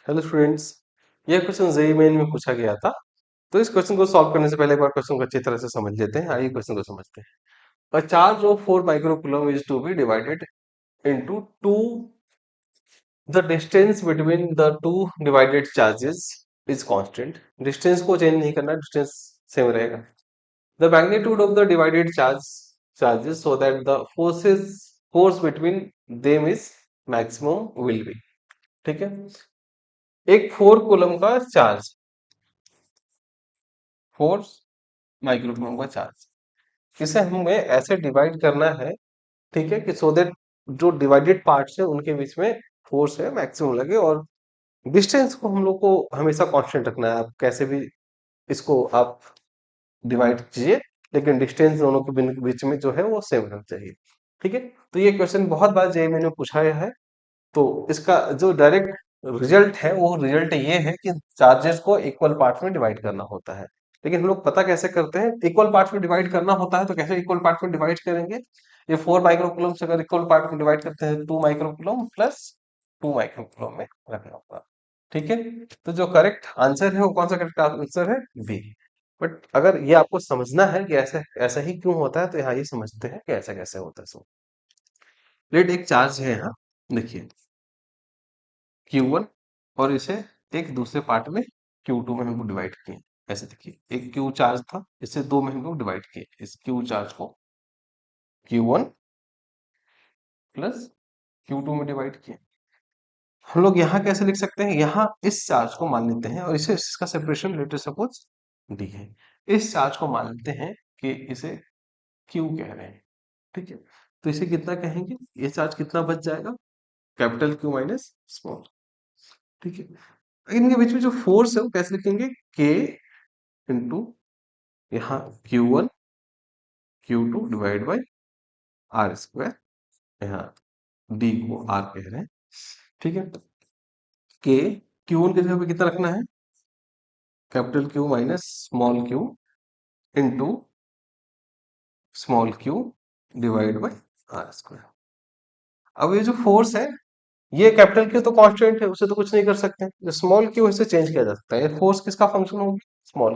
Hello students. यह question JEE main में पूछा गया था। तो इस क्वेश्चन को सॉल्व करने से पहले एक बार क्वेश्चन को अच्छी तरह से समझ लेते हैं। आइए क्वेश्चन को समझते हैं। A charge of 4 microcoulomb is to be divided into two. The distance between the two divided charges is constant. Distance को चेंज नहीं करना, डिस्टेंस सेम रहेगा। The magnitude of the divided charges so that the force between them is maximum will be. ठीक है। एक 4 coulomb का charge, 4 microcoulomb का charge, इसे हमें ऐसे डिवाइड करना है, ठीक है, कि सो दैट जो डिवाइडेड पार्ट्स है उनके बीच में फोर्स है मैक्सिमम लगे, और डिस्टेंस को हम लोग को हमेशा कांस्टेंट रखना है। आप कैसे भी इसको आप डिवाइड कीजिए, लेकिन डिस्टेंस दोनों के बीच में जो है वो सेम रहना चाहिए। ठीक है। तो ये क्वेश्चन बहुत बार जेईई में पूछा गया है। तो इसका जो डायरेक्ट रिजल्ट है वो रिजल्ट ये है कि चार्जेस को इक्वल पार्ट्स में डिवाइड करना होता है। लेकिन हम लोग पता कैसे करते हैं? इक्वल पार्ट्स में डिवाइड करना होता है तो कैसे इक्वल पार्ट्स में डिवाइड करेंगे? ये 4 माइक्रोकूलम से अगर इक्वल पार्ट में डिवाइड करते हैं, 2 माइक्रोकूलम प्लस 2 माइक्रोकूलम में रखना होगा। ठीक है। तो जो करेक्ट आंसर है वो कौन सा करेक्ट आंसर है? बी। बट अगर ये आपको समझना है कि ऐसा ऐसा ही क्यों होता है, तो यहाँ ये समझते हैं कि ऐसा कैसे होता है। सो लेट एक चार्ज है यहाँ, देखिए Q1, और इसे एक दूसरे पार्ट में Q2 में हमको डिवाइड किए। ऐसे देखिए, एक Q चार्ज था, इसे दो में हमको डिवाइड किए। इस Q चार्ज को Q1 प्लस Q2 में डिवाइड किए। हम लोग यहाँ कैसे लिख सकते हैं? यहाँ इस चार्ज को मान लेते हैं, और इसे इसका सेपरेशन लेटर सपोज डी है। इस चार्ज को मान लेते हैं कि इसे Q कह रहे हैं। ठीक है। तो इसे कितना कहेंगे? ये चार्ज कितना बच जाएगा? Capital Q minus small. ठीक है। इनके बीच में जो फोर्स है वो कैसे लिखेंगे? K इंटू यहाँ Q1 Q2 divide by R square. यहाँ डी को आर कह रहे हैं। ठीक है। के Q1 की जगह पे कितना रखना है? Capital Q minus small Q into small Q divide by R square. अब ये जो फोर्स है, ये कैपिटल क्यू तो कांस्टेंट है, उसे तो कुछ नहीं कर सकते। जो स्मॉल क्यू इसे चेंज किया जा सकता है। ये फोर्स किसका फंक्शन होगी? स्मॉल।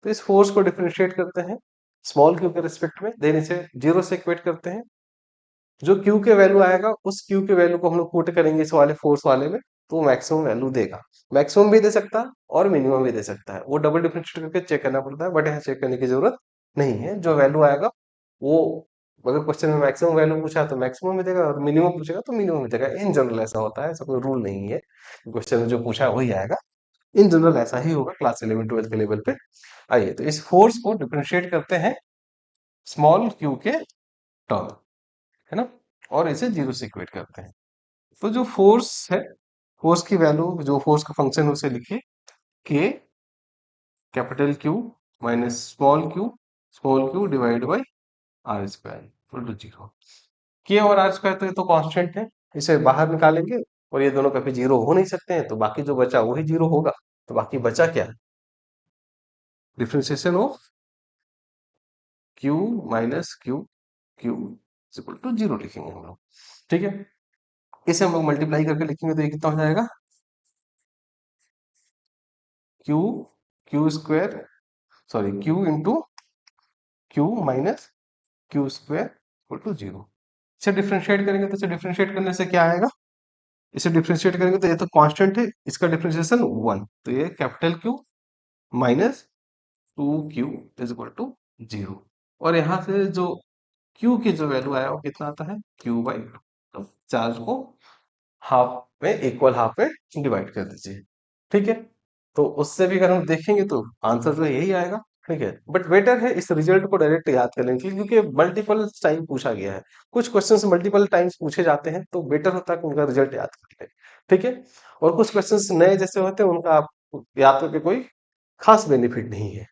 तो इस फोर्स को डिफरेंशिएट करते हैं स्मॉल क्यू के रिस्पेक्ट में, देन इसे जीरो से इक्वेट करते हैं। जो क्यू के वैल्यू आएगा उस क्यू के वैल्यू को हम लोग पुट करेंगे इस वाले फोर्स वाले में, तो मैक्सिमम वैल्यू देगा। मैक्सिमम भी दे सकता है और मिनिमम भी दे सकता है, वो डबल डिफरेंशिएट करके चेक करना पड़ता है, बट यहाँ चेक करने की जरूरत नहीं है। जो वैल्यू आएगा वो, अगर क्वेश्चन में मैक्सिमम वैल्यू पूछा तो मैक्सिमम भी देगा, और मिनिमम पूछेगा तो मिनिमम भी देगा। इन जनरल ऐसा होता है, ऐसा कोई रूल नहीं है। क्वेश्चन में जो पूछा है वही आएगा। इन जनरल ऐसा ही होगा क्लास 11 12 के लेवल पे। आइए, तो इस फोर्स को डिफरेंशिएट करते हैं स्मॉल क्यू के टर्म, है ना, और इसे जीरो से इक्वेट करते हैं। तो जो फोर्स है, फोर्स की वैल्यू, जो फोर्स का फंक्शन है उसे लिखिए K capital Q minus small Q divide by R square equal to zero. K और आर स्क्वायर तो ये तो कांस्टेंट है, इसे बाहर निकालेंगे, और ये दोनों कभी जीरो हो नहीं सकते हैं, तो बाकी जो बचा वही जीरो होगा। तो बाकी बचा क्या? Differentiation of Q minus Q equal to zero लिखेंगे हम लोग। ठीक है। इसे हम लोग मल्टीप्लाई करके लिखेंगे तो ये कितना हो जाएगा? Q Q square, sorry, Q into Q minus Q square equal to zero. इसे डिफ्रेंशिएट करेंगे तो इसे डिफ्रेंशिएट करने से क्या आएगा? इसे डिफ्रेंशिएट करेंगे तो ये तो कांस्टेंट है, इसका डिफ्रेंशिएशन वन, तो ये capital Q minus two Q is equal to zero. और यहाँ से जो क्यू की जो वैल्यू आया वो कितना आता है? क्यू बाई, तो चार्ज को हाफ में, इक्वल हाफ में डिवाइड कर दीजिए। ठीक है। तो उससे भी अगर हम देखेंगे तो आंसर जो है यही आएगा। ठीक है। बट बेटर है इस रिजल्ट को डायरेक्ट याद कर लेने के लिए, क्योंकि मल्टीपल टाइम पूछा गया है। कुछ क्वेश्चंस मल्टीपल टाइम्स पूछे जाते हैं, तो बेटर होता है कि उनका रिजल्ट याद कर ले। ठीक है। और कुछ क्वेश्चंस नए जैसे होते हैं, उनका आप याद करके कोई खास बेनिफिट नहीं है।